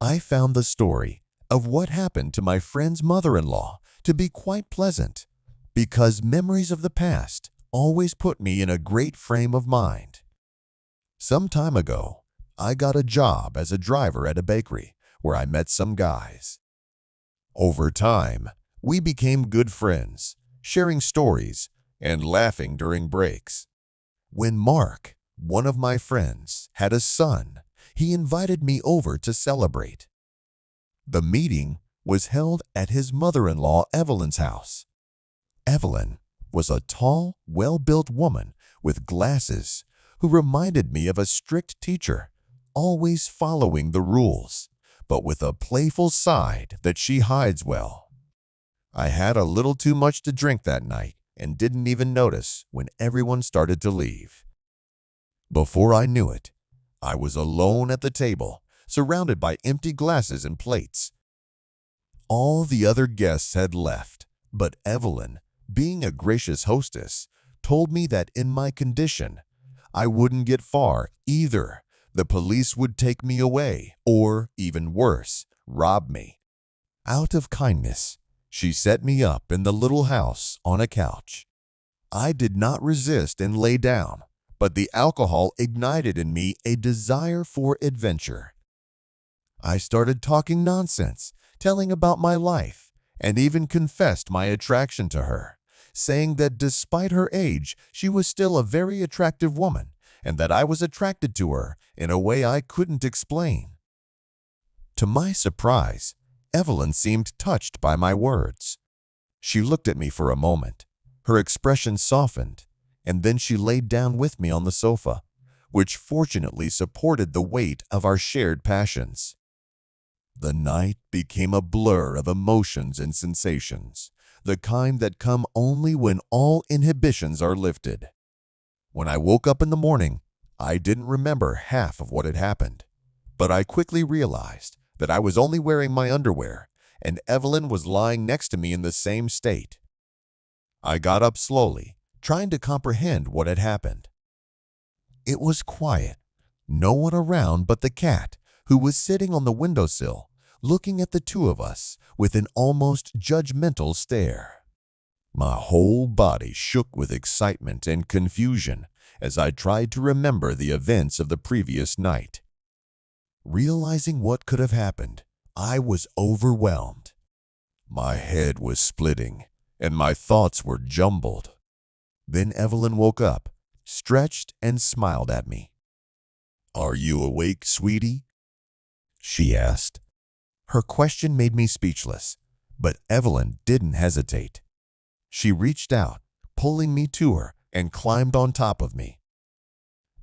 I found the story of what happened to my friend's mother-in-law to be quite pleasant, because memories of the past always put me in a great frame of mind. Some time ago, I got a job as a driver at a bakery where I met some guys. Over time, we became good friends, sharing stories and laughing during breaks. When Mark, one of my friends, had a son, he invited me over to celebrate. The meeting was held at his mother-in-law Evelyn's house. Evelyn was a tall, well-built woman with glasses who reminded me of a strict teacher, always following the rules, but with a playful side that she hides well. I had a little too much to drink that night and didn't even notice when everyone started to leave. Before I knew it, I was alone at the table, surrounded by empty glasses and plates. All the other guests had left, but Evelyn, being a gracious hostess, told me that in my condition, I wouldn't get far either. The police would take me away, or, even worse, rob me. Out of kindness, she set me up in the little house on a couch. I did not resist and lay down, but the alcohol ignited in me a desire for adventure. I started talking nonsense, telling about my life, and even confessed my attraction to her, saying that despite her age, she was still a very attractive woman, and that I was attracted to her in a way I couldn't explain. To my surprise, Evelyn seemed touched by my words. She looked at me for a moment. Her expression softened, and then she laid down with me on the sofa, which fortunately supported the weight of our shared passions. The night became a blur of emotions and sensations, the kind that come only when all inhibitions are lifted. When I woke up in the morning, I didn't remember half of what had happened, but I quickly realized that I was only wearing my underwear, and Evelyn was lying next to me in the same state. I got up slowly, trying to comprehend what had happened. It was quiet, no one around but the cat, who was sitting on the windowsill, looking at the two of us with an almost judgmental stare. My whole body shook with excitement and confusion as I tried to remember the events of the previous night. Realizing what could have happened, I was overwhelmed. My head was splitting, and my thoughts were jumbled. Then Evelyn woke up, stretched, and smiled at me. "Are you awake, sweetie?" she asked. Her question made me speechless, but Evelyn didn't hesitate. She reached out, pulling me to her, and climbed on top of me.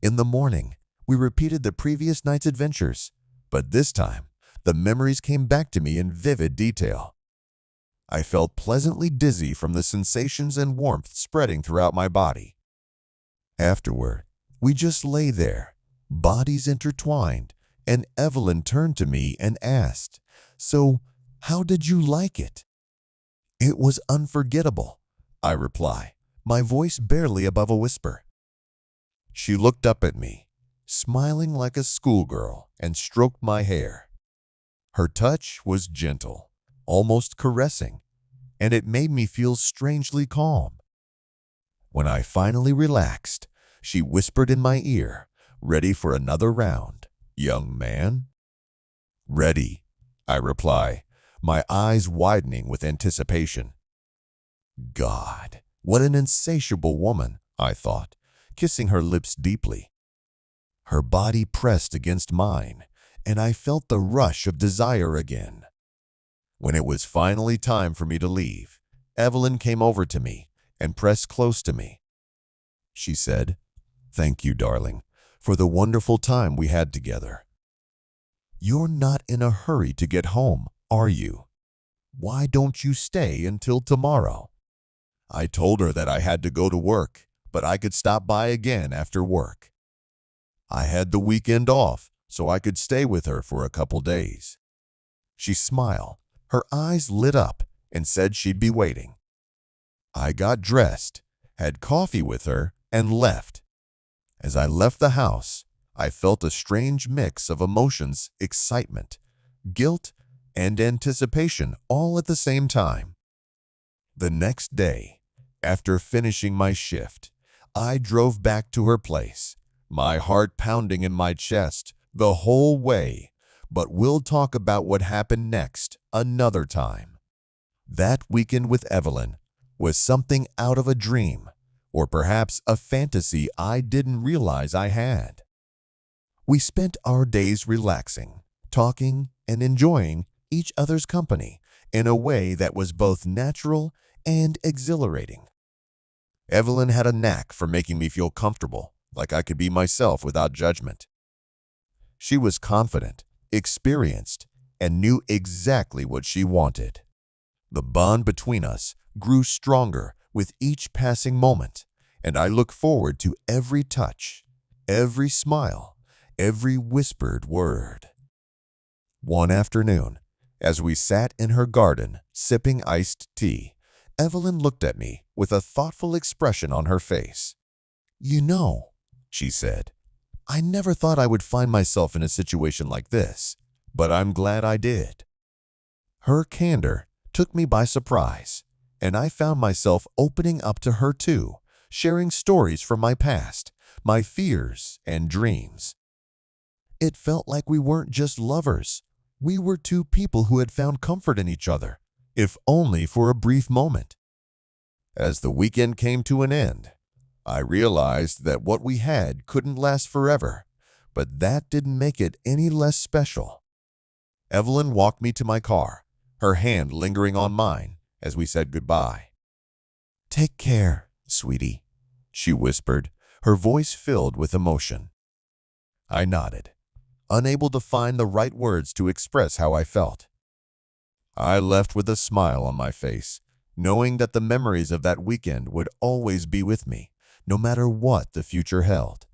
In the morning, we repeated the previous night's adventures, but this time, the memories came back to me in vivid detail. I felt pleasantly dizzy from the sensations and warmth spreading throughout my body. Afterward, we just lay there, bodies intertwined, and Evelyn turned to me and asked, "So, how did you like it?" "It was unforgettable," I reply, my voice barely above a whisper. She looked up at me, smiling like a schoolgirl, and stroked my hair. Her touch was gentle, almost caressing, and it made me feel strangely calm. When I finally relaxed, she whispered in my ear, "Ready for another round, young man?" "Ready," I reply, my eyes widening with anticipation. God, what an insatiable woman, I thought, kissing her lips deeply. Her body pressed against mine, and I felt the rush of desire again. When it was finally time for me to leave, Evelyn came over to me and pressed close to me. She said, "Thank you, darling, for the wonderful time we had together. You're not in a hurry to get home, are you? Why don't you stay until tomorrow?" I told her that I had to go to work, but I could stop by again after work. I had the weekend off, so I could stay with her for a couple days. She smiled, her eyes lit up, and said she'd be waiting. I got dressed, had coffee with her, and left. As I left the house, I felt a strange mix of emotions: excitement, guilt, and anticipation all at the same time. The next day, after finishing my shift, I drove back to her place, my heart pounding in my chest the whole way, but we'll talk about what happened next another time. That weekend with Evelyn was something out of a dream, or perhaps a fantasy I didn't realize I had. We spent our days relaxing, talking, and enjoying each other's company in a way that was both natural and exhilarating. Evelyn had a knack for making me feel comfortable, like I could be myself without judgment. She was confident, experienced, and knew exactly what she wanted. The bond between us grew stronger with each passing moment, and I look forward to every touch, every smile, every whispered word. One afternoon, as we sat in her garden sipping iced tea, Evelyn looked at me with a thoughtful expression on her face. "You know," she said, "I never thought I would find myself in a situation like this, but I'm glad I did." Her candor took me by surprise, and I found myself opening up to her too, sharing stories from my past, my fears and dreams. It felt like we weren't just lovers. We were two people who had found comfort in each other, if only for a brief moment. As the weekend came to an end, I realized that what we had couldn't last forever, but that didn't make it any less special. Evelyn walked me to my car, her hand lingering on mine as we said goodbye. "Take care, sweetie," she whispered, her voice filled with emotion. I nodded, unable to find the right words to express how I felt. I left with a smile on my face, knowing that the memories of that weekend would always be with me, no matter what the future held.